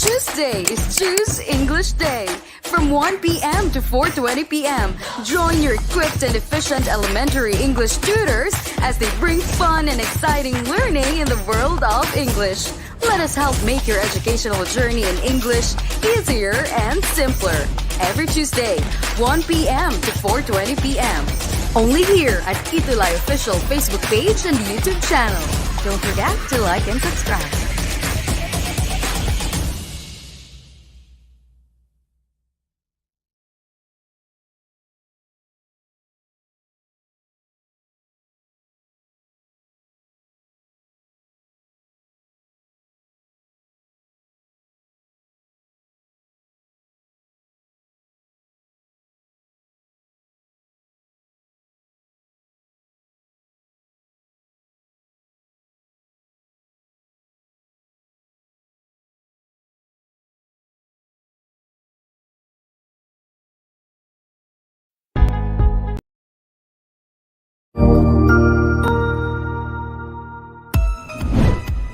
Tuesday is Choose English Day. From 1 p.m. to 4:20 p.m., join your equipped and efficient elementary English tutors as they bring fun and exciting learning in the world of English. Let us help make your educational journey in English easier and simpler. Every Tuesday, 1 p.m. to 4:20 p.m. Only here at ETUlay official Facebook page and YouTube channel. Don't forget to like and subscribe.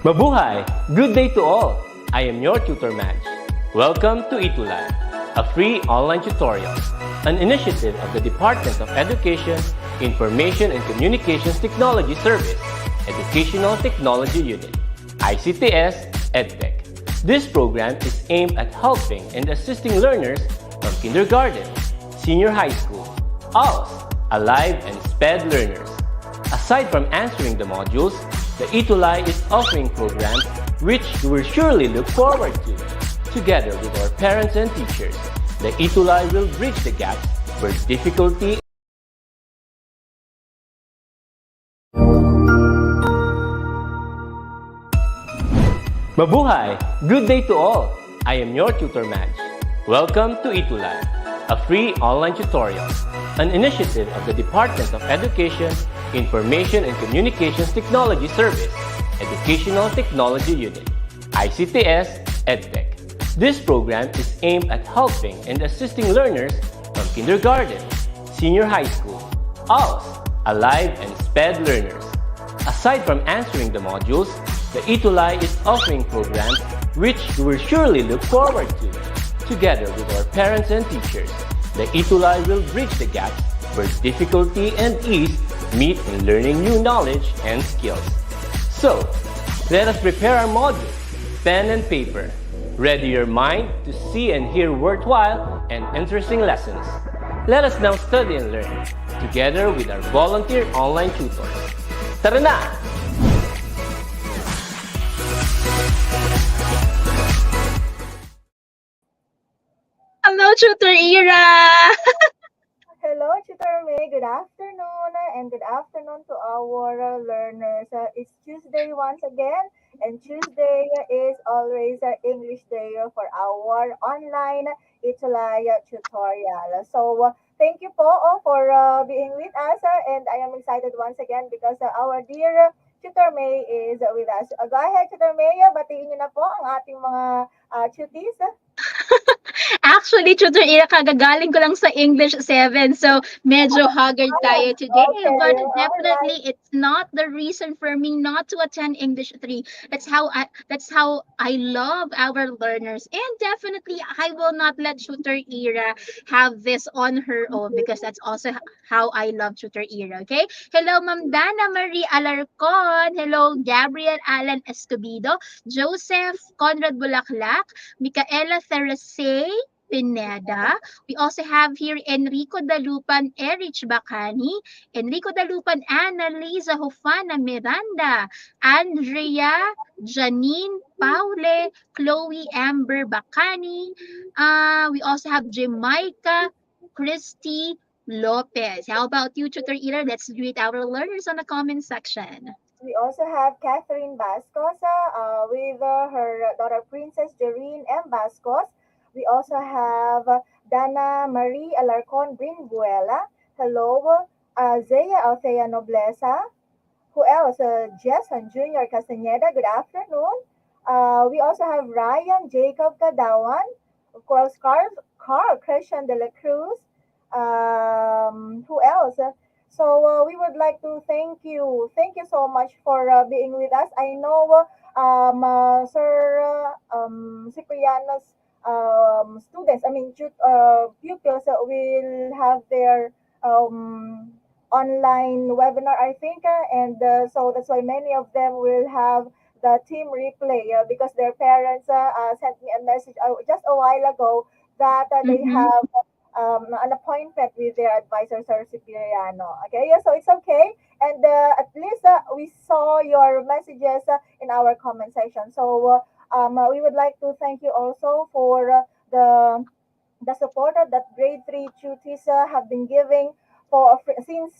Mabuhay! Good day to all! I am your tutor Madge. Welcome to ETUlay, a free online tutorial, an initiative of the Department of Education, Information and Communications Technology Service, Educational Technology Unit, ICTS EdTech. This program is aimed at helping and assisting learners from kindergarten, senior high school, ALS, Alive and SPED learners. Aside from answering the modules, the ETUlay is offering programs which you will surely look forward to. Together with our parents and teachers, the ETUlay will bridge the gaps where difficulty Mabuhay! Good day to all! I am your tutor Madge. Welcome to ETUlay, a free online tutorial, an initiative of the Department of Education, Information and Communications Technology Service, Educational Technology Unit, ICTS EdTech. This program is aimed at helping and assisting learners from kindergarten, senior high school, ALS, Alive and SPED learners. Aside from answering the modules, the ETUlay is offering programs which you will surely look forward to. Together with our parents and teachers, the ETUlay will bridge the gaps where difficulty and ease meet in learning new knowledge and skills. So, let us prepare our modules, pen and paper. Ready your mind to see and hear worthwhile and interesting lessons. Let us now study and learn, together with our volunteer online tutors. Tara na! Hello, Tutor Ira! Hello, Tutor May. Good afternoon, and good afternoon to our learners. It's Tuesday once again, and Tuesday is always English Day for our online ETUlay tutorial. So, thank you po for being with us, and I am excited once again because our dear Tutor May is with us. Go ahead, Tutor May. Batiin niyo na po ang ating mga tuties. Actually, Tutor Ira, kagagaling ko lang sa English 7, so medyo haggard tayo today. Okay, But all definitely, it's not the reason for me not to attend English 3. That's how I love our learners. And definitely, I will not let Tutor Ira have this on her own because that's also how I love Tutor Ira, okay? Hello, Ma'am Dana Marie Alarcon. Hello, Gabriel Alan Escobedo. Joseph Conrad Bulaklak. Micaela Therese Pineda. We also have here Enrico Dalupan Erich Bacani, Enrico Dalupan Annalisa Hofana Miranda, Andrea Janine Paule, Chloe Amber Bacani. We also have Jamaica Christy Lopez. How about you, Tutor Ira? Let's greet our learners on the comment section. We also have Catherine Bascos with her daughter Princess Doreen M. Bascos. We also have Dana Marie Alarcon Bringuela. Hello, Zaya Althea Noblesa. Who else? Jason Jr. Castaneda. Good afternoon. We also have Ryan Jacob Kadawan. Of course, Carl Christian de la Cruz. Who else? So we would like to thank you. Thank you so much for being with us. I know Sir Cipriano's students, I mean, pupils will have their online webinar, I think, and so that's why many of them will have the team replay because their parents sent me a message just a while ago that they Mm-hmm. have an appointment with their advisor, Sir Cipriano. Okay, yeah, so it's okay. And at least we saw your messages in our comment section. So we would like to thank you also for the support that grade 3 tutees have been giving since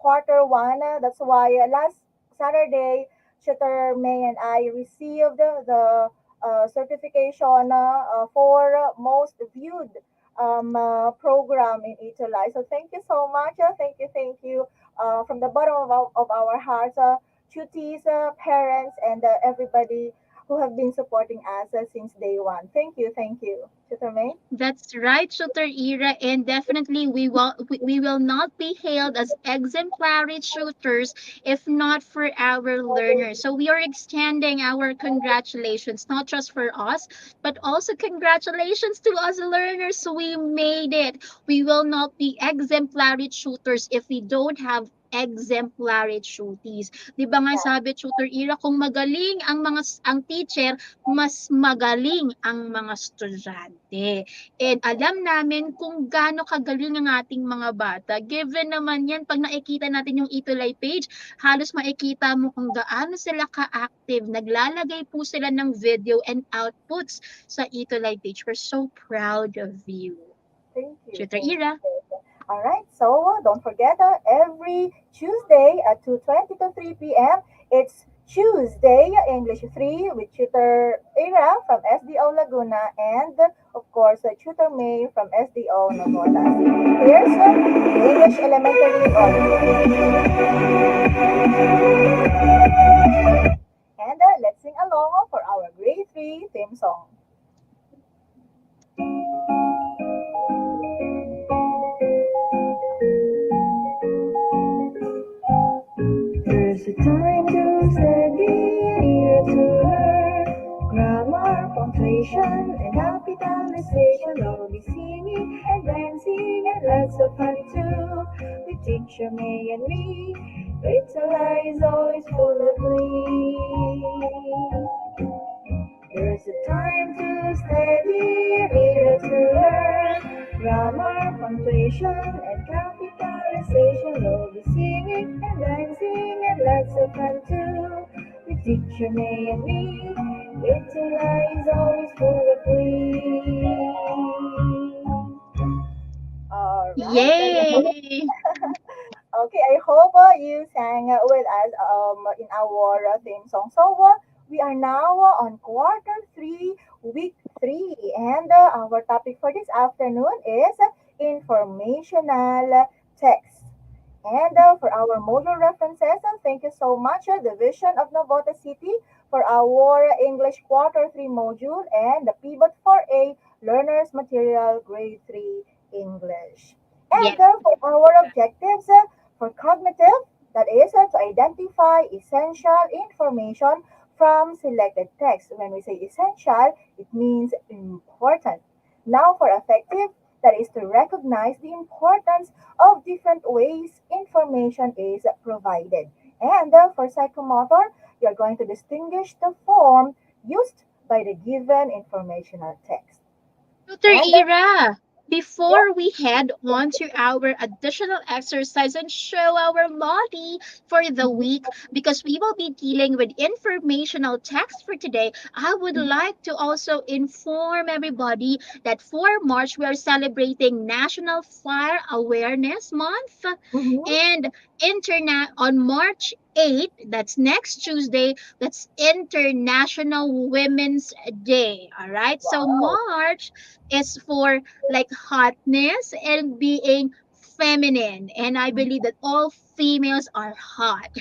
quarter one. That's why last Saturday, Tutor May and I received the certification for most viewed program in ETUlay. So thank you so much. Thank you from the bottom of our hearts, tutees, parents, and everybody who have been supporting us since day one. Thank you, Tutor May. That's right, Shooter Era, and definitely we will not be hailed as exemplary shooters if not for our learners. So we are extending our congratulations, not just for us, but also congratulations to us learners. We made it. We will not be exemplary shooters if we don't have exemplary shooties. 'Di ba nga sabi Shooter Era, kung magaling ang teacher, mas magaling ang mga estudyante. And alam namin kung gaano kagaling ang ating mga bata. Given naman yan, pag nakikita natin yung ETUlay page, halos makikita mo kung gaano sila ka-active. Naglalagay po sila ng video and outputs sa ETUlay page. We're so proud of you. Thank you. Tutor Thank Ira. you. All right. So don't forget, every Tuesday at 2:20 to 3 p.m. It's Tuesday English 3 with Tutor Ira from SDO Laguna and of course Tutor May from SDO Navotas. Here's English Elementary and let's sing along for our grade 3 theme song. There's a time to study, here to learn grammar, punctuation, and capitalization. We'll be singing and dancing and lots of fun too. With teacher May and me, little is always full of glee. There's a time to study, here to learn grammar, punctuation, and capitalization. We'll be singing and dancing and lots of fun too. With teacher May and me, little is always full of glee. All right. Yay! Okay, I hope you sang with us in our theme song. So we are now on quarter 3, week 3, and our topic for this afternoon is informational text. And for our module references, thank you so much, Division of Navota City, for our English quarter 3 module and the pivot for a learner's material grade 3 English. Yeah. And for our objectives, for cognitive, that is to identify essential information from selected text. When we say essential, it means important. Now for affective, that is to recognize the importance of different ways information is provided. And for psychomotor, you're going to distinguish the form used by the given informational text. Tutor And Ira, yeah, before we head on to our additional exercise and show our body for the week, because we will be dealing with informational text for today, I would like to also inform everybody that for March, we are celebrating National Fire Awareness Month mhm, and internet on March 8th, that's next Tuesday, that's International Women's Day. All right. So wow. March is for like hotness and being feminine. And I believe that all females are hot.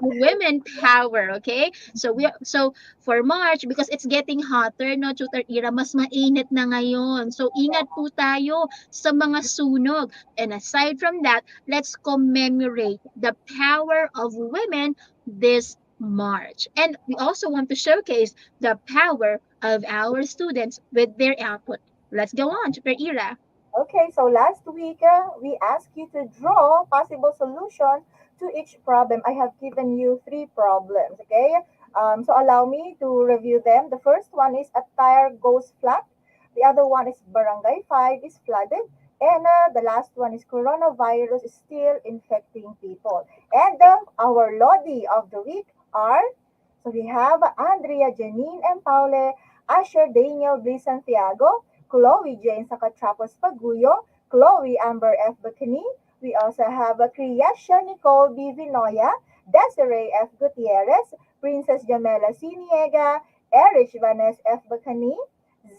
Women power, okay? So for March, because it's getting hotter, no, Tutor Ira, mas mainit na ngayon. So ingat po tayo sa mga sunog. And aside from that, let's commemorate the power of women this March. And we also want to showcase the power of our students with their output. Let's go on, Super Ira. Okay, so last week we asked you to draw possible solution to each problem. I have given you three problems, okay? So allow me to review them. The first one is a tire goes flat. The other one is Barangay 5 is flooded. And the last one is coronavirus is still infecting people. And our Lodi of the week are, so we have Andrea, Janine, and Paule, Asher, Daniel, B. Santiago, Chloe Jane Sakatrapos Paguyo, Chloe Amber F. Bacani. We also have Kriyasha Nicole B. Vinoya, Desiree F. Gutierrez, Princess Jamela Siniega, Erich Vanes F. Bacani,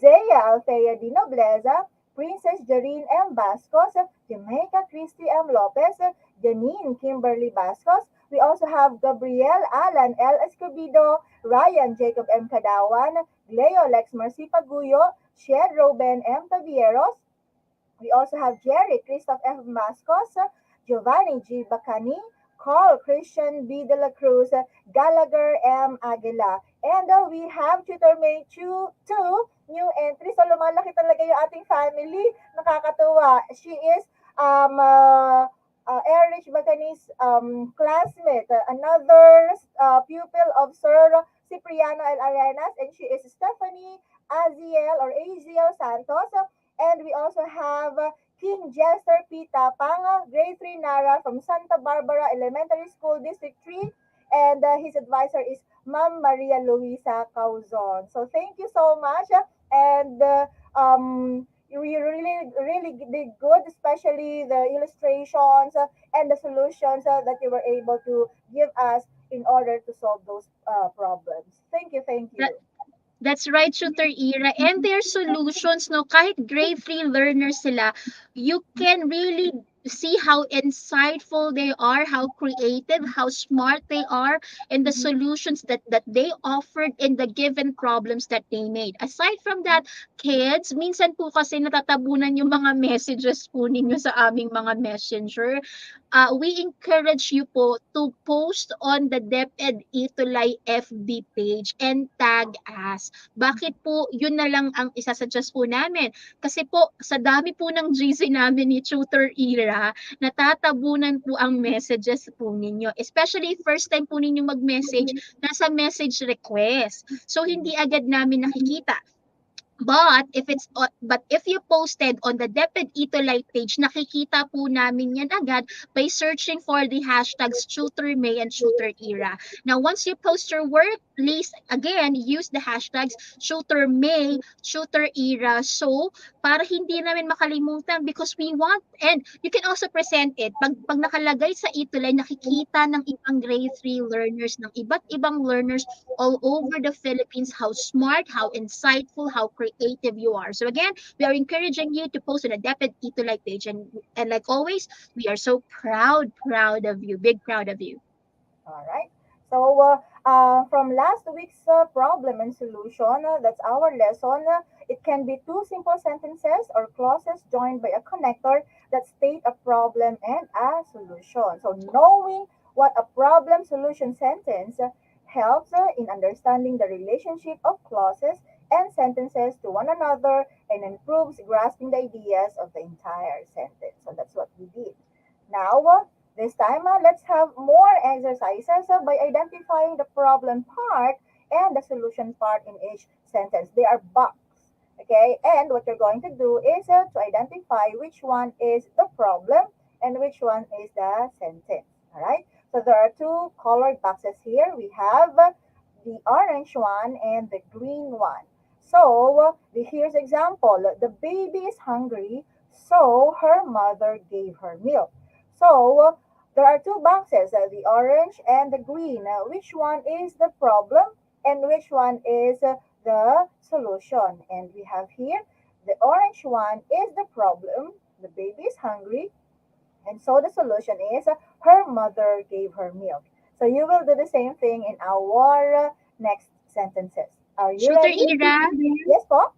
Zaya Althea Di Nobleza, Princess Jareen M. Bascos, Jamaica Christy M. Lopez, Janine Kimberly Bascos. We also have Gabriel Alan L. Escobedo, Ryan Jacob M. Kadawan, Leo Lex Marcy Paguyo, Shed Ruben M. Tavieros. We also have Jerry Christoph F. Mascos, Giovanni G. Bacani, Carl Christian B. De La Cruz, Gallagher M. Aguila. And we have Tutor May 2 new entries. So lumalaki talaga yung ating family. Nakakatuwa. She is Erich Bacani's classmate, another pupil of Sir Cipriano L. Arenas, and she is Stephanie Aziel or Aziel Santos. And we also have King Jester P. Tapang, grade 3 Nara from Santa Barbara Elementary School, District 3. And his advisor is Ma'am Maria Luisa Cauzon. So thank you so much. And you really did good, especially the illustrations and the solutions that you were able to give us in order to solve those problems. Thank you, thank you. That's right, Shooter Ira. And their solutions, no, kahit grade 3 learners sila, you can really see how insightful they are, how creative, how smart they are, and the solutions that they offered in the given problems that they made. Aside from that, kids, minsan po kasi natatabunan yung mga messages po ninyo sa aming mga messenger. We encourage you po to post on the DepEd ETUlay FB page and tag us. Bakit po yun na lang ang isasuggest po namin? Kasi po sa dami po ng GC namin ni Tutor Ira, natatabunan po ang messages po ninyo. Especially first time po ninyo mag-message, nasa message request. So hindi agad namin nakikita. But if you posted on the DepEd ETUlay page, nakikita po namin yan agad by searching for the hashtags Tutor May and Tutor Ira. Now, once you post your work, please again use the hashtags Tutor May, Tutor Ira. So, para hindi namin makalimutan because we want, and you can also present it. Pag nakalagay sa ETUlay, nakikita ng ibang grade 3 learners, ng iba't ibang learners all over the Philippines how smart, how insightful, how creative you are. So again, we are encouraging you to post on the DepEd ETUlay page, and like always, we are so proud of you, big proud of you. All right. So from last week's problem and solution, that's our lesson. It can be two simple sentences or clauses joined by a connector that state a problem and a solution. So knowing what a problem solution sentence helps in understanding the relationship of clauses and sentences to one another and improves grasping the ideas of the entire sentence. So that's what we did. Now, this time, let's have more exercises by identifying the problem part and the solution part in each sentence. They are boxed. Okay, and what you're going to do is to identify which one is the problem and which one is the sentence. All right, so there are two colored boxes here. We have the orange one and the green one. So here's example. The baby is hungry, so her mother gave her milk. So there are two boxes, the orange and the green. Which one is the problem and which one is the solution? And we have here the orange one is the problem. The baby is hungry, and so the solution is her mother gave her milk. So you will do the same thing in our next sentences. Are you Tutor ready? Ira, Yes po.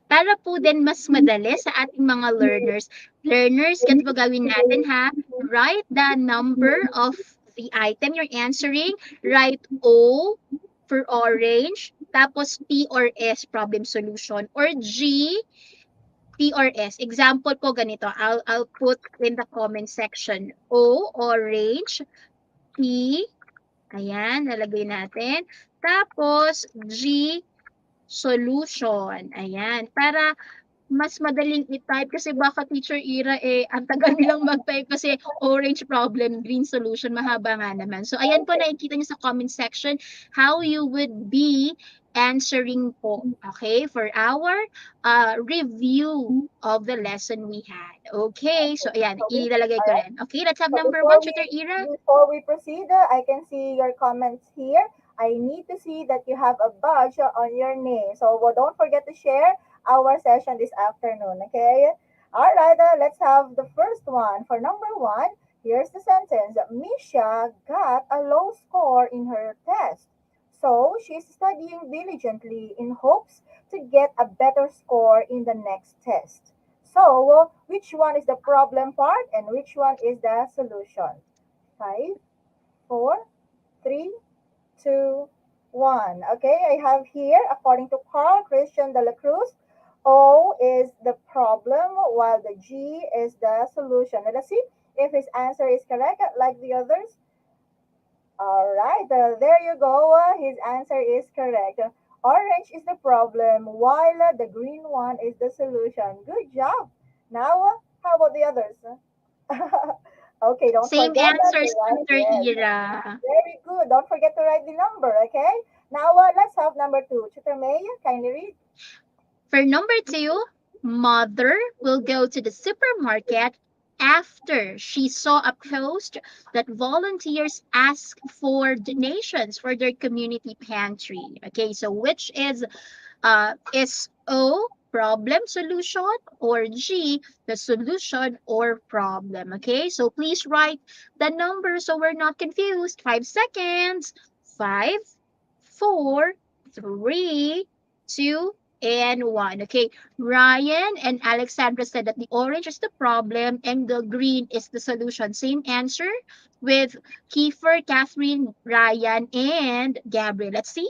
para po din mas madali sa ating mga learners, ganito po gawin natin ha, write the number of the item you're answering, write O for orange, tapos P or S, problem solution, or G, P or S. Example ko ganito, I'll put in the comment section. O, orange, P, ayan, lalagay natin. Tapos, G, solution. Ayan, para mas madaling i-type kasi baka Teacher Ira ang tagal nilang mag-type kasi orange problem, green solution, mahaba nga naman. So ayan po Okay. nakikita niyo sa comment section how you would be answering po, okay, for our review of the lesson we had. Okay, so ayan, So we, ilalagay ko all right. rin. Okay, let's have So number one, Tutor Ira. before we proceed, I can see your comments here. I need to see that you have a badge on your name. So don't forget to share our session this afternoon. Okay. All right. Let's have the first one. For number one, here's the sentence. Misha got a low score in her test. So she's studying diligently in hopes to get a better score in the next test. So, which one is the problem part and which one is the solution? Five, four, three, two, one. Okay, I have here, according to Carl Christian de la Cruz, O is the problem while the G is the solution. Let us see if his answer is correct, like the others. All right, there you go. His answer is correct. Orange is the problem, while the green one is the solution. Good job. Now, how about the others? Okay, don't Same forget that to answers, write. Tutor Yes, Ira. very good. Don't forget to write the number. Okay. Now, let's have number two. Tutor May, kindly read. For number two, mother will go to the supermarket after she saw a post that volunteers ask for donations for their community pantry. Okay, so which is O, problem solution, or G, the solution or problem. Okay, so please write the number so we're not confused. 5 seconds. Five, four, three, two, and one. Okay, Ryan and Alexandra said that the orange is the problem and the green is the solution. Same answer with Kiefer, Catherine, Ryan, and Gabriel. Let's see.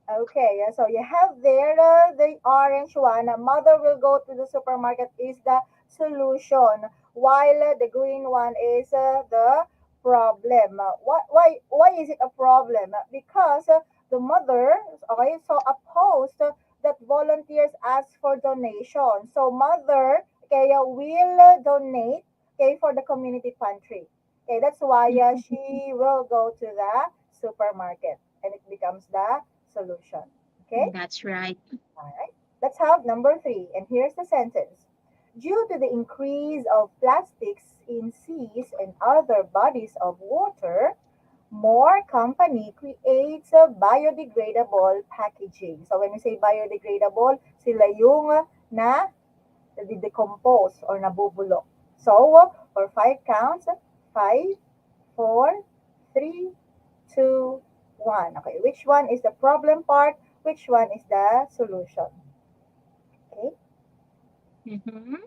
Okay, so you have there the orange one. Mother will go to the supermarket is the solution, while the green one is the problem. Why is it a problem? Because the mother, okay, saw a post that volunteers ask for donation. So mother, okay, will donate, okay, for the community pantry. Okay, that's why she will go to the supermarket, and it becomes the solution. Okay? That's right. All right. Let's have number three. And here's the sentence. Due to the increase of plastics in seas and other bodies of water, more company creates a biodegradable packaging. So when we say biodegradable, sila yung na decompose or nabubulok. So for five counts, five, four, three, two, one. Okay, which one is the problem part? Which one is the solution? Okay, Mhm.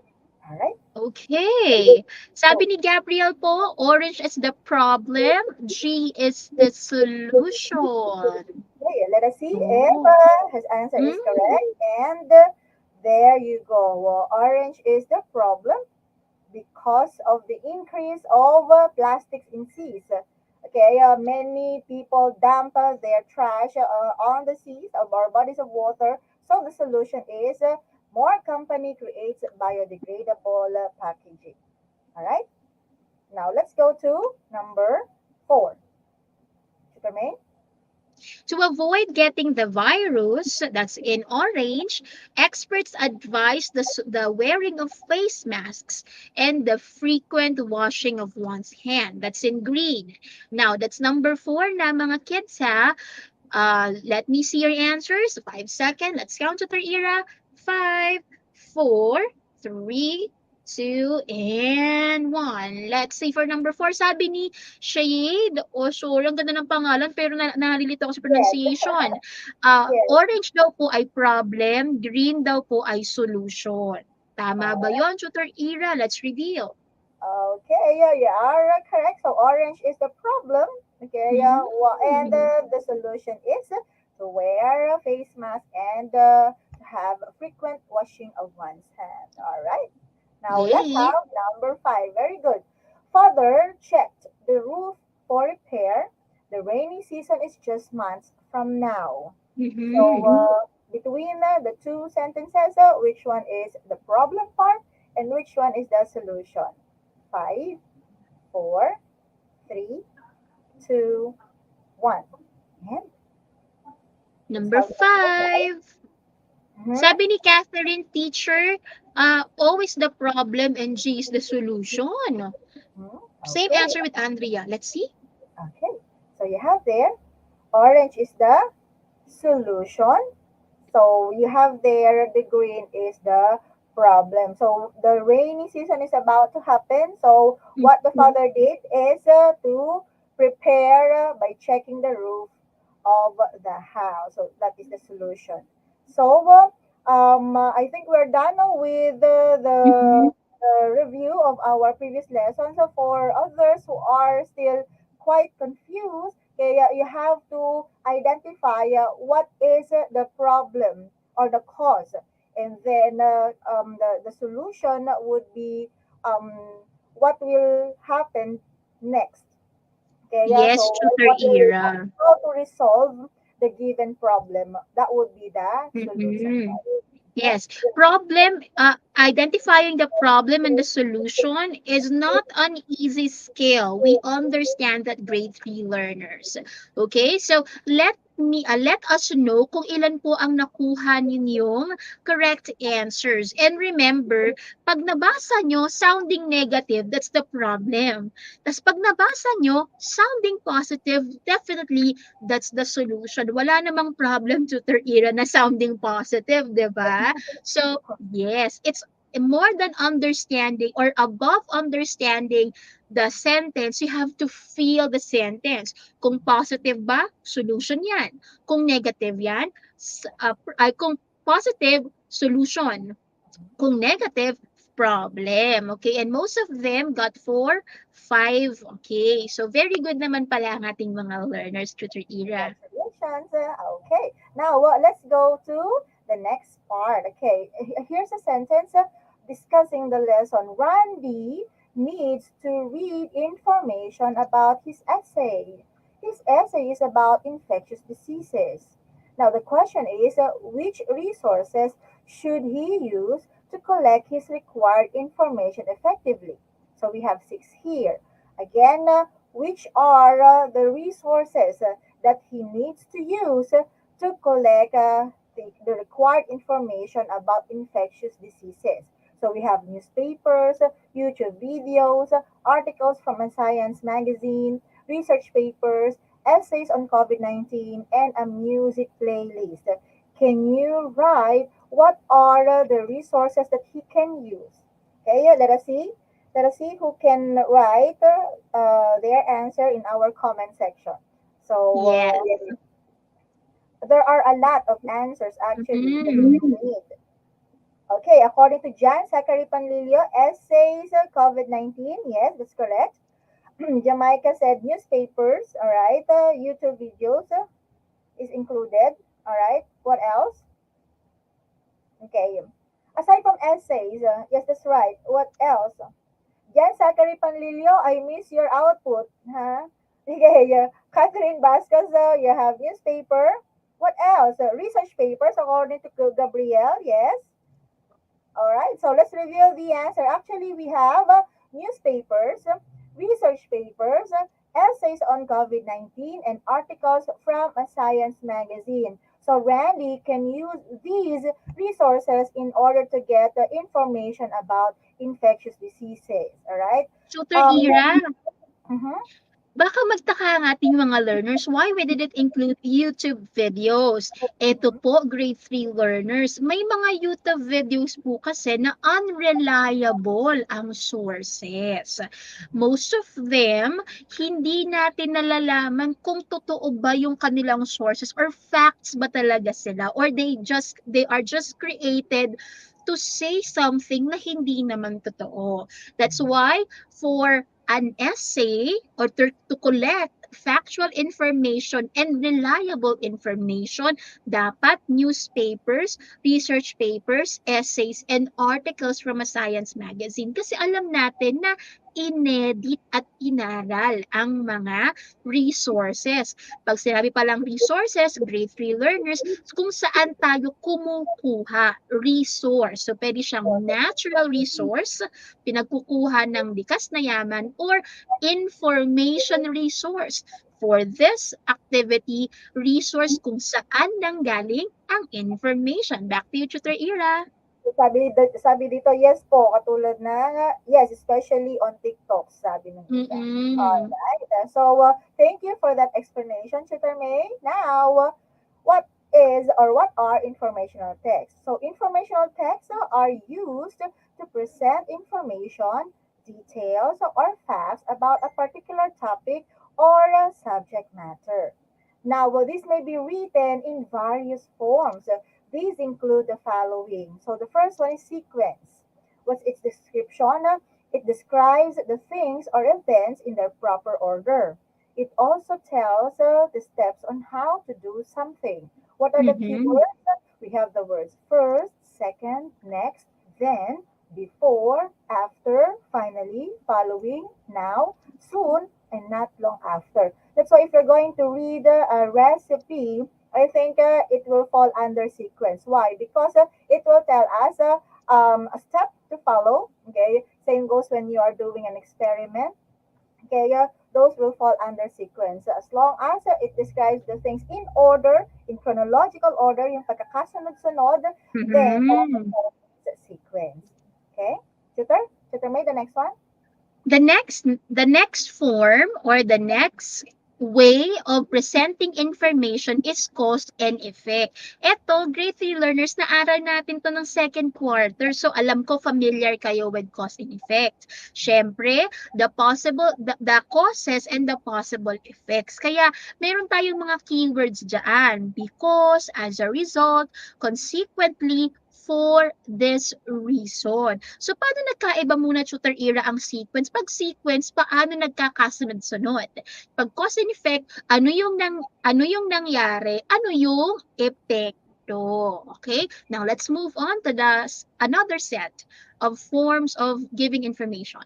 all right. Okay. Sabi So, ni Gabriel po, orange is the problem, G is the solution. okay, let us see if Oh. his answer is Mm. correct. And there you go. Orange is the problem because of the increase of plastics in seas. Okay, many people dump their trash on the seas or bodies of water. So the solution is more company creates biodegradable packaging. All right. Now let's go to number four. Superman. To avoid getting the virus that's in orange, experts advise the wearing of face masks and the frequent washing of one's hand. That's in green. Now, that's number four na mga kids ha. Let me see your answers. 5 seconds. Let's count to their era. Five, four, three, two, and one. Let's see for number four. Sabi ni Shade. Oh, sorry. Ang ganda ng pangalan pero nalilito ako sa Yes. pronunciation. Yes. Orange daw po ay problem. Green daw po ay solution. Tama ba Uh, yon, Tutor Ira? Let's reveal. Okay, yeah, you are correct. So orange is the problem. Okay, yeah, and Mm. the solution is to wear a face mask and to have frequent washing of one's hand. All right. Now let's Yay. have number five. Very good. Father checked the roof for repair. The rainy season is just months from now. So Mm-hmm. between the two sentences, which one is the problem part and which one is the solution? Five, four, three, two, one. And let's Number have number five. 5. Mm-hmm. Sabi ni Catherine, teacher, O is the problem and G is the solution. Same Okay, answer with Andrea. Let's see. okay. So you have there, orange is the solution. So you have there the green is the problem. So the rainy season is about to happen. So what the Mhm. father did is to prepare by checking the roof of the house. So that is the solution. So I think we're done with Mhm. the review of our previous lesson. So for others who are still quite confused, okay, you have to identify what is the problem or the cause, and then the solution would be um, what will happen next. Okay, yeah. So Yes, tutor what will era. how to resolve the given problem? That would be the solution. Mhm. Yeah. Yes, identifying the problem and the solution is not an easy skill. We understand that grade 3 learners. Okay, so let us know kung ilan po ang nakuha ninyong correct answers. And remember, pag nabasa nyo sounding negative, that's the problem. Tapos pag nabasa nyo sounding positive, definitely that's the solution. Wala namang problem, tutor Ira, na sounding positive, di ba? So, yes, it's more than understanding or above understanding the sentence, you have to feel the sentence. Kung positive ba, solution yan. Kung negative yan, kung positive, solution. Kung negative, problem. Okay, and most of them got 4, 5. Okay, so very good naman pala ang ating mga learners, tutor Ira. Congratulations. Okay. Now let's go to the next part. Okay. Here's a sentence discussing the lesson. Randy needs to read information about his essay. His essay is about infectious diseases. Now the question is, which resources should he use to collect his required information effectively? So we have six here. Again, which are the resources that he needs to use to collect the required information about infectious diseases. So we have newspapers, YouTube videos, articles from a science magazine, research papers, essays on COVID-19, and a music playlist. Can you write what are the resources that he can use? Okay, let us see. Let us see who can write their answer in our comment section. So Yes. there are a lot of answers actually that Mm-hmm. we need. Okay, according to Jan Zachary Panlilio, essays, COVID-19. Yes, that's correct. Jamaica said newspapers. All right. YouTube videos is included. All right. What else? Okay. Aside from essays, yes, that's right. What else? Jan Zachary Panlilio, I miss your output. Huh? Okay, Catherine Vasquez, you have newspaper. What else? Research papers, according to Gabriel, yes. All right, so let's review the answer. Actually, we have newspapers, research papers, essays on COVID-19, and articles from a science magazine. So Randy can use these resources in order to get the information about infectious diseases. All right. Tutor Um, Ira, mhm. baka magtaka ang ating mga learners why we didn't include YouTube videos. Ito po, grade 3 learners, may mga YouTube videos po kasi na unreliable ang sources. Most of them, hindi natin nalalaman kung totoo ba yung kanilang sources or facts ba talaga sila or they are just created to say something na hindi naman totoo. That's why for an essay or to collect factual information and reliable information, dapat newspapers, research papers, essays, and articles from a science magazine. Kasi alam natin na inedit at inaral ang mga resources. Pag sinabi palang resources, grade 3 learners, kung saan tayo kumukuha resource. So, pwede siyang natural resource, pinagkukuha ng likas na yaman, or information resource. For this activity, resource kung saan nanggaling ang information. Back to you, Tutor Ira. Sabi dito, yes po, katulad na, yes, especially on TikTok, sabi ng isa. Mm-mm. Alright. So, thank you for that explanation, Tutor May. Now, what is or what are informational texts? So, informational texts are used to present information, details, or facts about a particular topic or subject matter. Now, this may be written in various forms. These include the following. So the first one is sequence. What's its description? It describes the things or events in their proper order. It also tells the steps on how to do something. What are the Mm-hmm. keywords? We have the words first, second, next, then, before, after, finally, following, now, soon, and not long after. That's why if you're going to read a recipe, I think it will fall under sequence. Why? Because it will tell us a step to follow. Okay, same goes when you are doing an experiment. Okay, those will fall under sequence. As long as it describes the things in order, in chronological order, yung pagkakasunod-sunod, then Mm-hmm. it's sequence. Okay, Tutor? Tutor May, the next one? The next form or the next way of presenting information is cause and effect. Eto, grade 3 learners, na-aral natin to ng second quarter. So, alam ko familiar kayo with cause and effect. Siyempre, the causes and the possible effects. Kaya, meron tayong mga keywords dyan. Because, as a result, consequently, for this reason. So, paano nagkaiba muna, Tutor Ira, ang sequence? Pag sequence, paano nagkakasunod-sunod? Pag cause and effect, ano yung nangyari, ano yung epekto. Okay? Now, let's move on to another set of forms of giving information.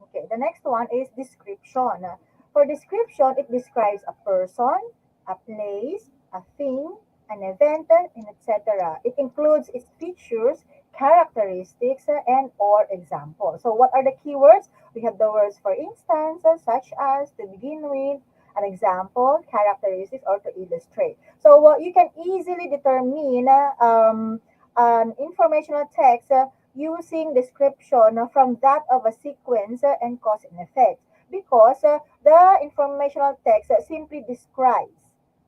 Okay, the next one is description. For description, it describes a person, a place, a thing, an event, and etc. It includes its features, characteristics, and or examples. So what are the keywords? We have the words for instance, such as to begin with, an example, characteristics, or to illustrate. So you can easily determine an informational text using description from that of a sequence and cause and effect because the informational text simply describes.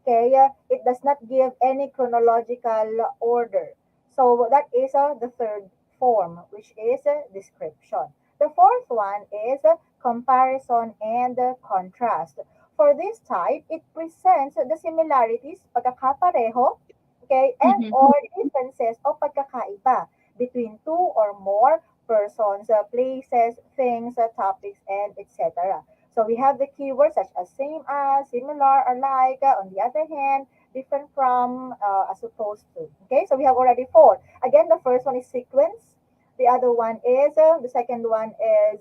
Okay, it does not give any chronological order. So that is the third form, which is description. The fourth one is comparison and contrast. For this type, it presents the similarities, pagkakapareho, okay, and Mhm. or differences o pagkakaiba between two or more persons, places, things, topics, and etc. So we have the keywords such as same as, similar, or like. On the other hand, different from, as opposed to. Okay, so we have already four. Again, the first one is sequence. The other one is, the second one is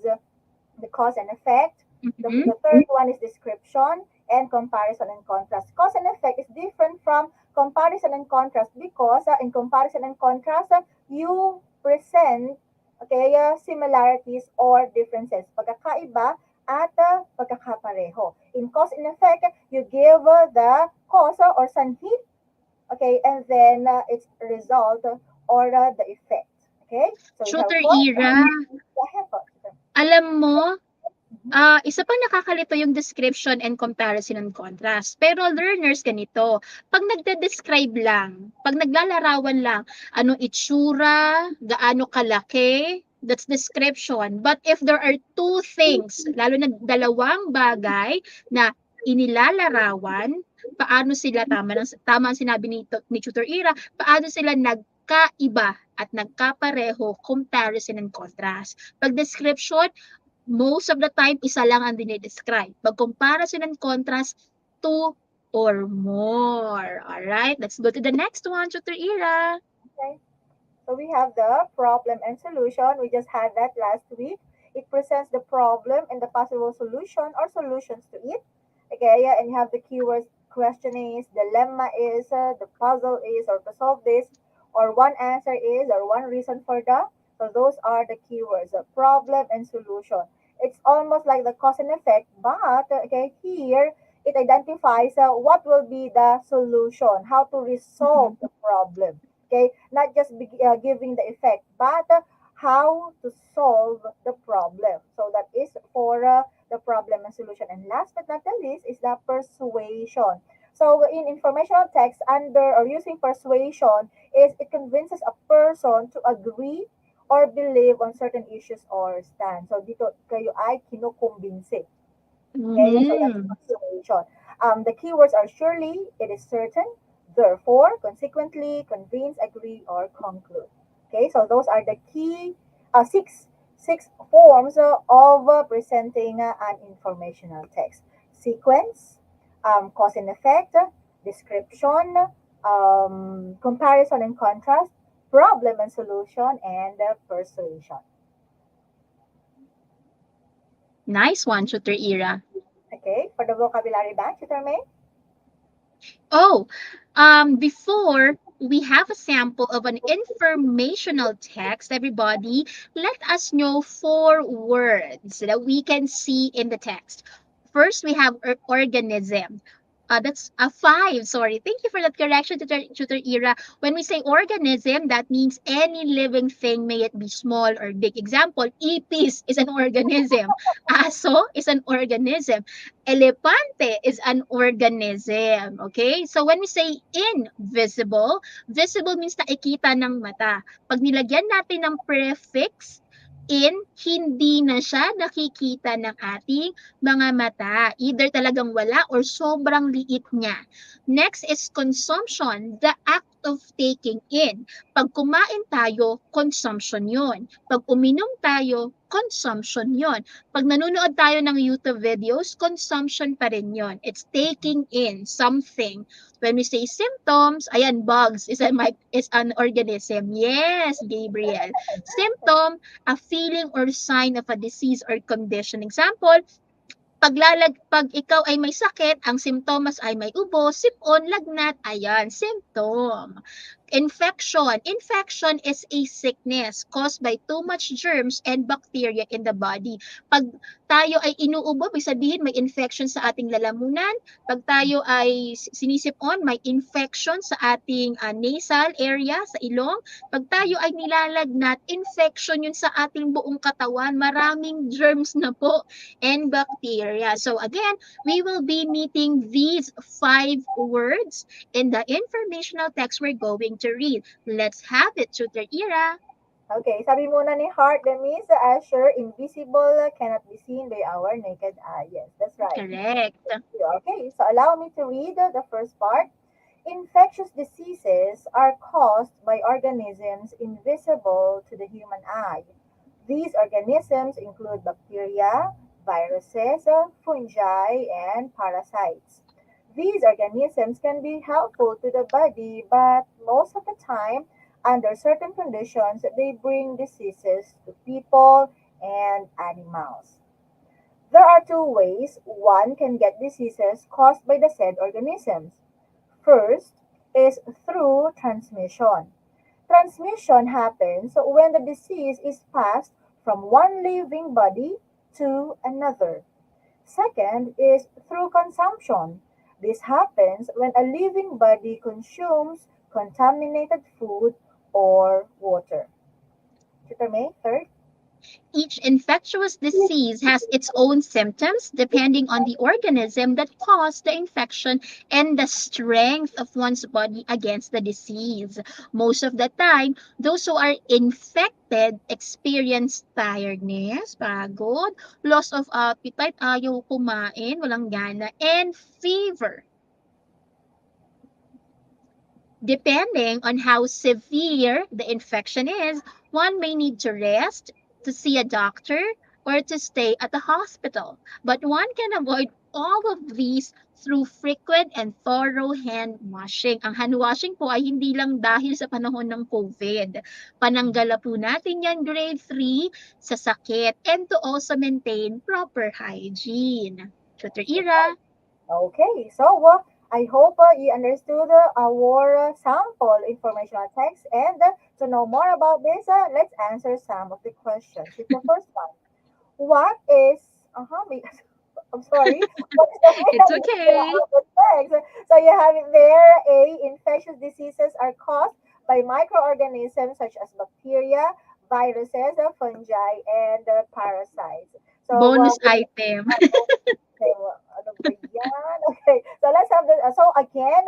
the cause and effect. Mhm. The third one is description and comparison and contrast. Cause and effect is different from comparison and contrast because in comparison and contrast, you present okay, similarities or differences. Pagkakaiba at pagkakapareho. In cause and effect, you give the cause or sanhi, okay, and then its result or the effect. Okay, so we have Tutor four. Ira, Go ahead po. alam mo, Mhm. isa pa nakakalito yung description and comparison and contrast. Pero learners, ganito, pag nagde-describe lang, pag naglalarawan lang, anong itsura, gaano kalaki, that's description. But if there are two things, lalo na dalawang bagay na inilalarawan, paano sila tama ang sinabi ni Tutor Ira, paano sila nagkaiba at nagkapareho, comparison and contrast. Pag description, most of the time, isa lang ang dinidescribe. Pag comparison and contrast, two or more. Alright, let's go to the next one, Tutor Ira. Okay. So we have the problem and solution. We just had that last week. It presents the problem and the possible solution or solutions to it. Okay, yeah, and you have the keywords question is, dilemma is, the puzzle is, or to solve this, or one answer is, or one reason for the. So those are the keywords, the problem and solution. It's almost like the cause and effect, but okay, here it identifies what will be the solution, how to resolve the problem. Okay, not just giving the effect, but how to solve the problem. So that is for the problem and solution. And last but not the least is the persuasion. So in informational text, under or using persuasion is it convinces a person to agree or believe on certain issues or stand. So dito kayo ay kinukumbinsi. Okay, so that's Mm-hmm. persuasion. The keywords are surely, it is certain, therefore, consequently, convince, agree, or conclude. Okay, so those are the key six forms of presenting an informational text: sequence, cause and effect, description, comparison and contrast, problem and solution, and persuasion. Nice one, Tutor Ira. Okay, for the vocabulary bank, Tutor May. Oh, before we have a sample of an informational text, everybody, let us know 4 words that we can see in the text. First, we have organism. That's a five. Sorry. Thank you for that correction, Tutor Ira. When we say organism, that means any living thing, may it be small or big. Example, ipis is an organism. Aso is an organism. Elepante is an organism. Okay? So when we say invisible, visible means nakikita ng mata. Pag nilagyan natin ng prefix in, hindi na siya nakikita ng ating mga mata. Either talagang wala or sobrang liit niya. Next is consumption, the act of taking in. Pag kumain tayo, consumption yon. Pag uminom tayo, consumption yon. Pag nanonood tayo ng YouTube videos, consumption pa rin yon. It's taking in something. When we say symptoms, ayan, bugs is an organism. Yes, Gabriel. Symptom, a feeling or sign of a disease or condition. Example, pag ikaw ay may sakit, ang simptomas ay may ubo, sipon, lagnat, ayan, symptom. Infection. Infection is a sickness caused by too much germs and bacteria in the body. Pag tayo ay inuubo, ibig sabihin may infection sa ating lalamunan. Pag tayo ay sinisipon, may infection sa ating nasal area, sa ilong. Pag tayo ay nilalagnat, infection yun sa ating buong katawan. Maraming germs na po and bacteria. So again, we will be meeting these 5 words in the informational text we're going to read. Let's have it, Tutor Ira. Okay, sabi muna ni Hart, that means the Asher, invisible, cannot be seen by our naked eye. Yes, that's right. Correct. Okay, so allow me to read the first part. Infectious diseases are caused by organisms invisible to the human eye. These organisms include bacteria, viruses, fungi, and parasites. These organisms can be helpful to the body, but most of the time, under certain conditions, they bring diseases to people and animals. There are 2 ways one can get diseases caused by the said organisms. First is through transmission. Transmission happens when the disease is passed from one living body to another. Second is through consumption. This happens when a living body consumes contaminated food or water. Tutor May, third. Each infectious disease has its own symptoms depending on the organism that caused the infection and the strength of one's body against the disease. Most of the time, those who are infected experience tiredness, pagod, loss of appetite, ayaw kumain, walang gana, and fever. Depending on how severe the infection is, one may need to rest, to see a doctor, or to stay at the hospital. But one can avoid all of these through frequent and thorough hand washing. Ang hand washing po ay hindi lang dahil sa panahon ng COVID. Pananggala po natin yan grade 3 sa sakit and to also maintain proper hygiene. Tutor Ira? Okay, so I hope you understood our sample informational text, and to know more about this, let's answer some of the questions. It's the first one. What is, I'm sorry, what is the It's main okay. of the text? So you have it there, A, infectious diseases are caused by microorganisms such as bacteria, viruses, fungi, and parasites. So, Bonus item. okay, ano ba yan? Okay, so let's have so again,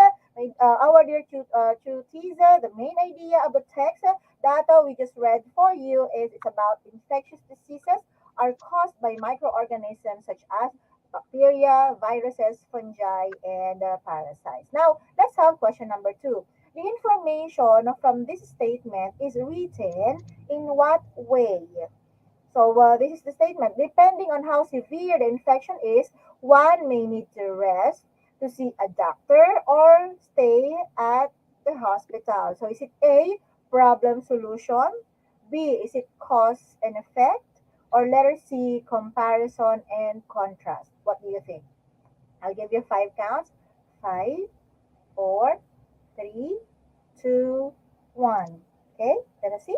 our dear tutees, the main idea of the text that we just read for you is it's about infectious diseases are caused by microorganisms such as bacteria, viruses, fungi, and parasites. Now, let's have question number 2. The information from this statement is written in what way? So this is the statement. Depending on how severe the infection is, one may need to rest, to see a doctor, or stay at the hospital. So is it A, problem solution? B, is it cause and effect? Or letter C, comparison and contrast? What do you think? I'll give you 5 counts. 5, 4, 3, 2, 1. Okay, let us see.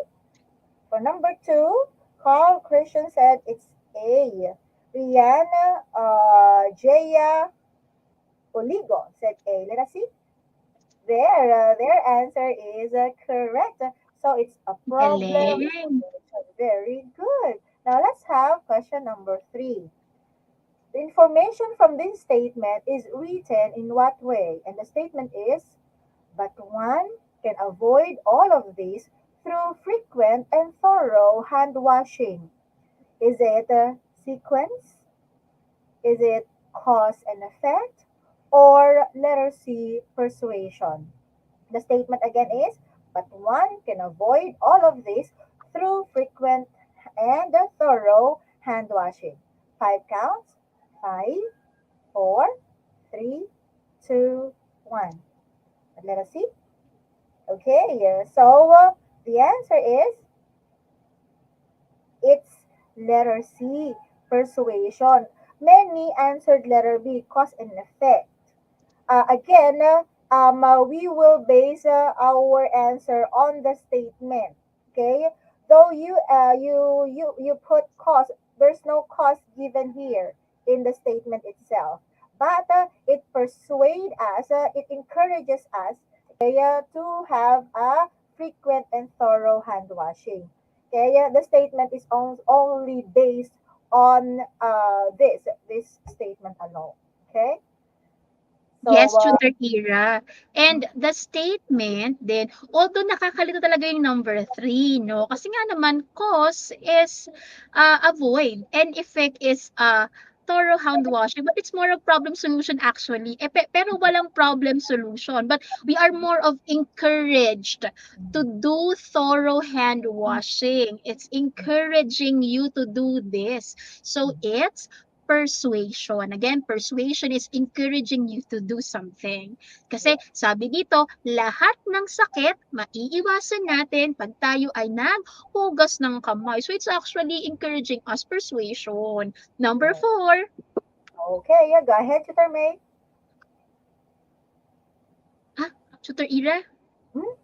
For number 2, Carl Christian said it's A. Rihanna Jaya Oligo said A. Let us see. Their answer is correct. So it's a problem Galing. solution. Very good. Now let's have question number 3. The information from this statement is written in what way? And the statement is, but one can avoid all of this through frequent and thorough hand washing. Is it a sequence? Is it cause and effect? Or letter C, persuasion? The statement again is, but one can avoid all of this through frequent and thorough hand washing. 5 counts. 5, 4, 3, 2, 1. Let us see. Okay, so the answer is it's letter C, persuasion. Many answered letter B, cause and effect. Again, we will base our answer on the statement. Okay, though you put cause, there's no cause given here in the statement itself, but it persuades us, it encourages us, okay, to have a frequent and thorough hand washing. Okay, the statement is only based on this statement alone. Okay. So, Yes, Tutor Kira. And the statement din, although nakakalito talaga yung number 3, no? Kasi nga naman, cause is avoid and effect is thorough hand washing. But it's more of problem solution actually. Pero walang problem solution. But we are more of encouraged to do thorough hand washing. It's encouraging you to do this. So it's persuasion. Again, persuasion is encouraging you to do something. Kasi sabi dito, lahat ng sakit maiiwasan natin pag tayo ay naghugas ng kamay. So it's actually encouraging us persuasion. Number 4. okay, yeah, go ahead, Tutor May. Tutor Ira? Hmm?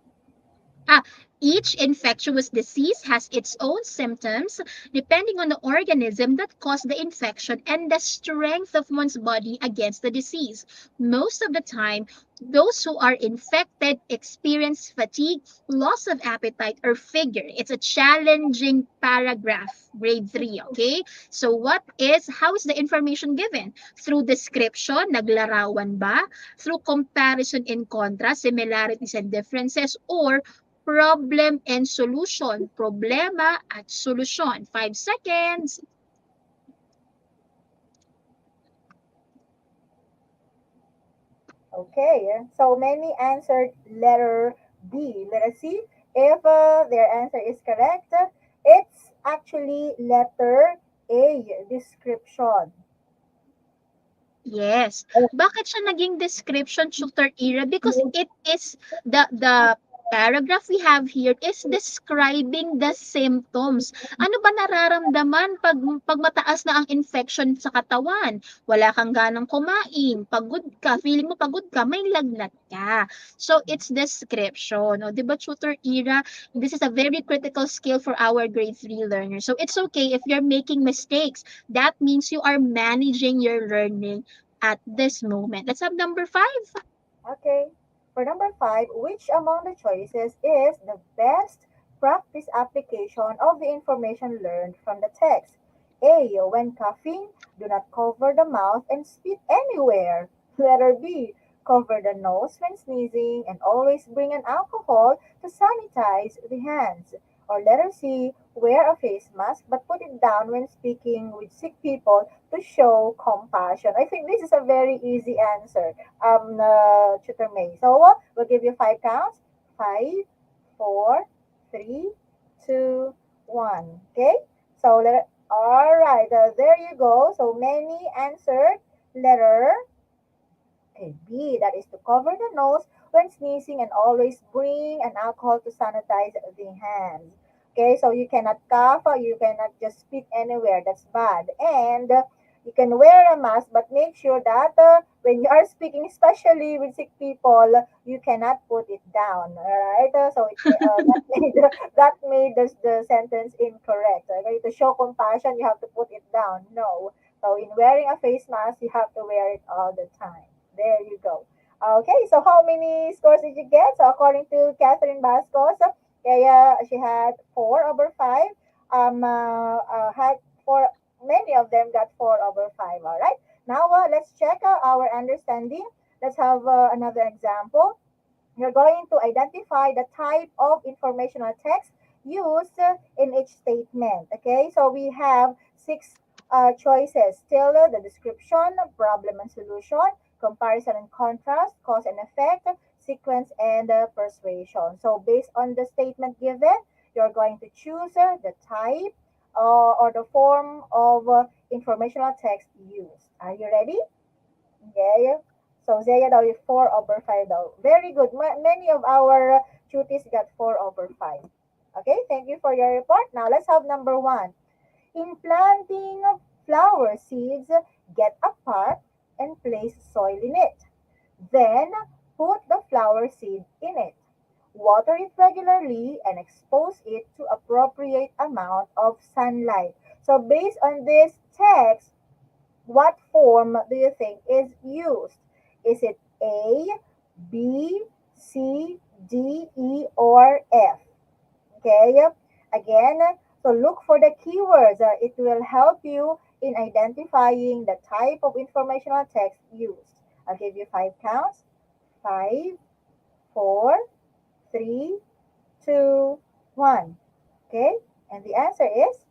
Each infectious disease has its own symptoms depending on the organism that caused the infection and the strength of one's body against the disease. Most of the time, those who are infected experience fatigue, loss of appetite, or figure. It's a challenging paragraph, grade 3, okay? So how is the information given? Through description, naglarawan ba? Through comparison and contrast, similarities and differences, or problem and solution. Problema at solusyon. 5 seconds. Okay, so many answered letter B. Let us see if their answer is correct. It's actually letter A, description. Yes. Bakit siya naging description tutor era? Because it is the paragraph we have here is describing the symptoms. Ano ba nararamdaman pag mataas na ang infection sa katawan? Wala kang ganang kumain, pagod ka, feeling mo pagod ka, may lagnat ka. So it's description. O, 'di ba tutor era? This is a very critical skill for our grade 3 learners. So it's okay if you're making mistakes. That means you are managing your learning at this moment. Let's have number five. Okay. For number five, which among the choices is the best practice application of the information learned from the text? A. When coughing, do not cover the mouth and spit anywhere. Letter B. Cover the nose when sneezing and always bring an alcohol to sanitize the hands. Or letter C. Wear a face mask but put it down when speaking with sick people to show compassion. I think this is a very easy answer, Tutor May. So we'll give you five counts. Five, four, three, two, one. Okay. So all right. There you go. So many answered letter B. That is to cover the nose when sneezing and always bring an alcohol to sanitize the hands. Okay, so you cannot cough, or you cannot just spit anywhere. That's bad. And you can wear a mask, but make sure that when you are speaking, especially with sick people, you cannot put it down. All right, so that made the sentence incorrect. Okay, to show compassion, you have to put it down. No. So in wearing a face mask, you have to wear it all the time. There you go. Okay, so how many scores did you get? So according to Catherine Bascos, Kaya she had 4/5. Had four. Many of them got 4/5. All right. Now let's check our understanding. Let's have another example. You're going to identify the type of informational text used in each statement. Okay, so we have six choices. Still, the description, problem and solution, comparison and contrast, cause and effect, sequence, and persuasion. So based on the statement given, you're going to choose the type or the form of informational text used. Are you ready? Okay. So Zaya daw yung 4/5 daw. Very good. Many of our cuties got 4/5. Okay, thank you for your report. Now let's have number one. In planting flower seeds, get a pot and place soil in it. Then put the flower seed in it. Water it regularly and expose it to appropriate amount of sunlight. So based on this text, what form do you think is used? Is it A, B, C, D, E, or F? Okay, again, so look for the keywords. It will help you in identifying the type of informational text used. I'll give you five counts. Five, four, three, two, one. Okay, and the answer is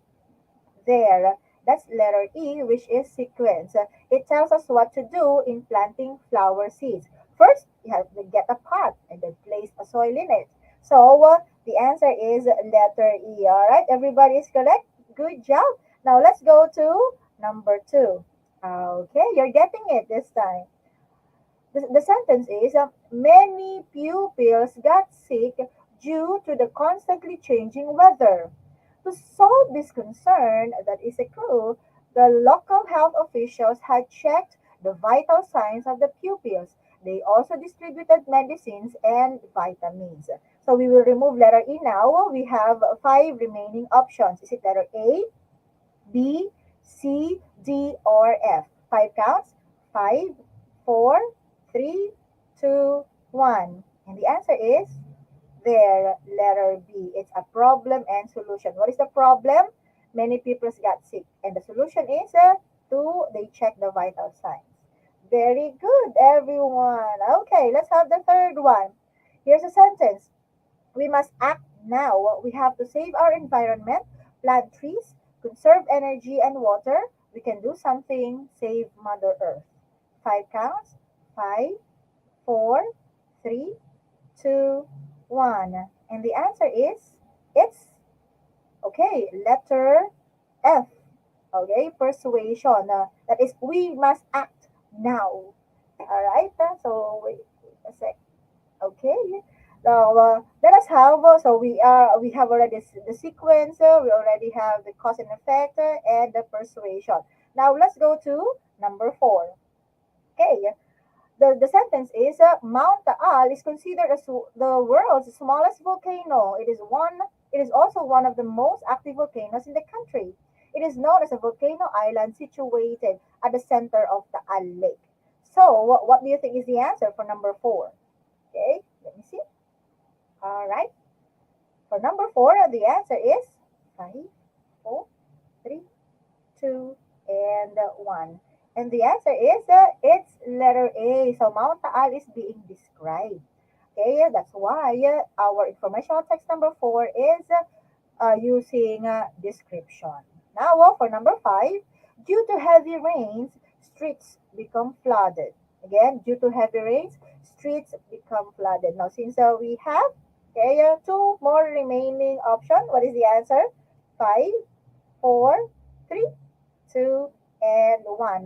there. That's letter E, which is sequence. It tells us what to do in planting flower seeds. First, you have to get a pot and then place a soil in it. So the answer is letter E. All right, everybody is correct. Good job. Now let's go to number two. Okay, you're getting it this time. The sentence is many pupils got sick due to the constantly changing weather. To solve this concern that is a clue, the local health officials had checked the vital signs of the pupils. They also distributed medicines and vitamins. So we will remove letter E now. We have five remaining options. Is it letter A, B, C, D, or F? Five counts. Five, four, three, two, one. And the answer is there, letter B. It's a problem and solution. What is the problem? Many people got sick. And the solution is they check the vital signs. Very good, everyone. Okay, let's have the third one. Here's a sentence. We must act now. We have to save our environment, plant trees, conserve energy and water. We can do something, save Mother Earth. Five counts. Five, 4, 3, 2, 1. And the answer is it's okay, letter F. Okay, persuasion. That is, we must act now. All right. So wait a sec. Okay. Now let us have. We have already the sequence. We already have the cause and effect and the persuasion. Now let's go to number 4. Okay. The sentence is Mount Taal is considered as the world's smallest volcano. It is also one of the most active volcanoes in the country. It is known as a volcano island situated at the center of Taal Lake. So, what do you think is the answer for number 4? Okay, let me see. All right. For number 4, the answer is 5, 4, 3, 2, and 1. And the answer is it's letter A. So Mount Taal is being described. Okay, that's why our informational text number 4 is using description. Now, for number 5, due to heavy rains, streets become flooded. Again, due to heavy rains, streets become flooded. Now, since we have okay, 2 more remaining options, what is the answer? 5, 4, 3, 2, and 1.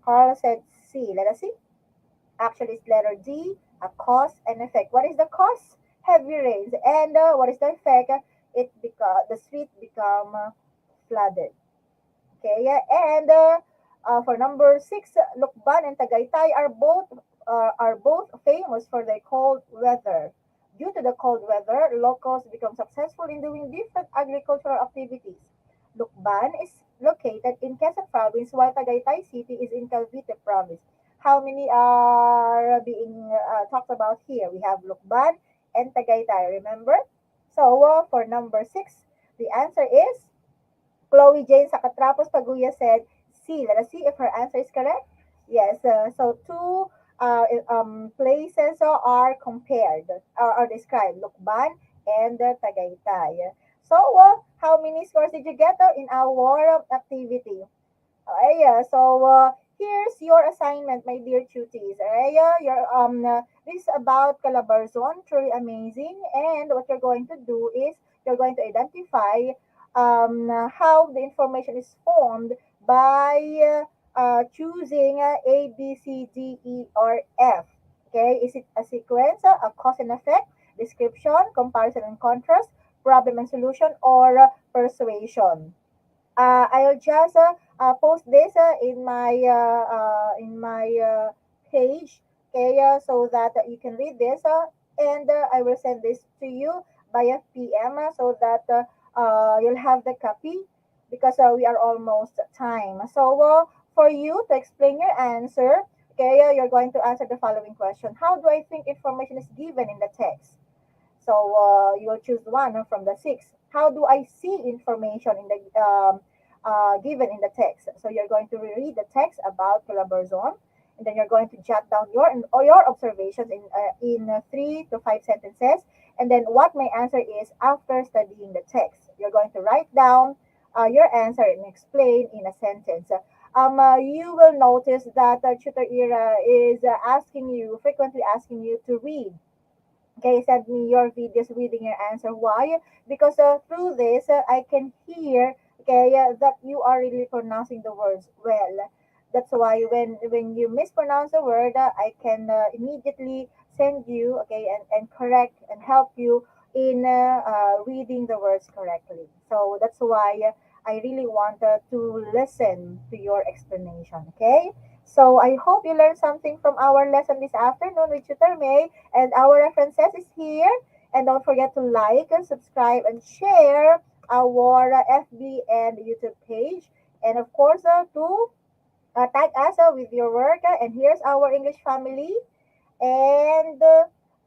Carl said C. Let us see. Actually, it's letter D, a cause and effect. What is the cause? Heavy rains. And what is the effect? The street become flooded. Okay, and for number 6, Lukban and Tagaytay are both famous for their cold weather. Due to the cold weather, locals become successful in doing different agricultural activities. Lukban is located in Quezon Province, while Tagaytay City is in Cavite Province. How many are being talked about here? We have Lukban and Tagaytay. Remember? So for number 6, the answer is Chloe Jane Sakatrapos Paguya said C. Let us see if her answer is correct. Yes. So two places are compared or described, Lukban and Tagaytay. So how many scores did you get in our activity? Here's your assignment, my dear cuties. This is about Calabarzon, truly amazing. And what you're going to do is you're going to identify how the information is formed by choosing A, B, C, D, E, or F. Okay, is it a sequence, a cause and effect, description, comparison and contrast, problem and solution, or persuasion? I'll just post this in my page, okay, so that you can read this, and I will send this to you via PM so that you'll have the copy because we are almost time. So for you to explain your answer, okay, you're going to answer the following question: How do I think information is given in the text? So you'll choose one from the 6. How do I see information in the given in the text? So you're going to reread the text about Calabarzon, and then you're going to jot down your observations in 3 to 5 sentences, and then what my answer is after studying the text. You're going to write down your answer and explain in a sentence. You will notice that Tutor Ira is frequently asking you to read. Okay, send me your videos reading your answer. Why? Because through this, I can hear, okay, that you are really pronouncing the words well. That's why when you mispronounce a word, I can immediately send you, okay, and correct and help you in reading the words correctly. So that's why I really want to listen to your explanation, okay? So I hope you learned something from our lesson this afternoon with Tutor May. And our references is here. And don't forget to like and subscribe and share our FB and YouTube page. And of course, to tag us with your work. And here's our English family. And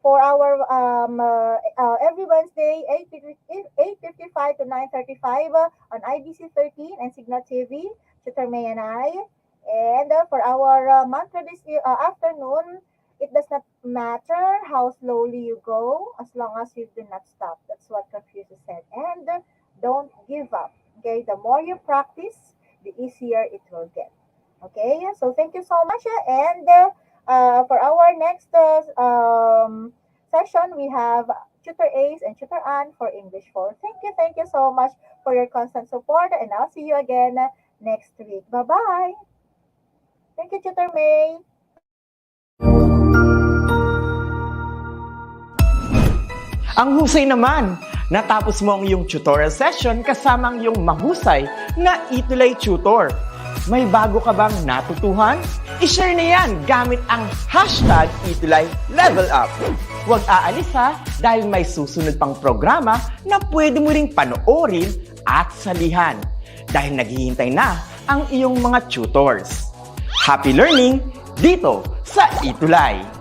for our every Wednesday, 8:55 to 9:35 on IBC 13 and Signal TV, Tutor May and I. And for our mantra this afternoon, it does not matter how slowly you go as long as you do not stop. That's what Confucius said. And don't give up. Okay, the more you practice, the easier it will get. Okay, so thank you so much. And For our next session, we have Tutor Ace and Tutor Ann for English 4. Thank you so much for your constant support, and I'll see you again next week. Bye-bye. Thank you, Tutor May. Ang husay naman! Natapos mo ang iyong tutorial session kasama ang iyong mahusay na ETUlay tutor. May bago ka bang natutuhan? I-share na yan gamit ang hashtag #ETUlayLevelUp. Huwag aalis ha, dahil may susunod pang programa na pwede mo ring panoorin at salihan. Dahil naghihintay na ang iyong mga tutors. Happy learning dito sa ETUlay!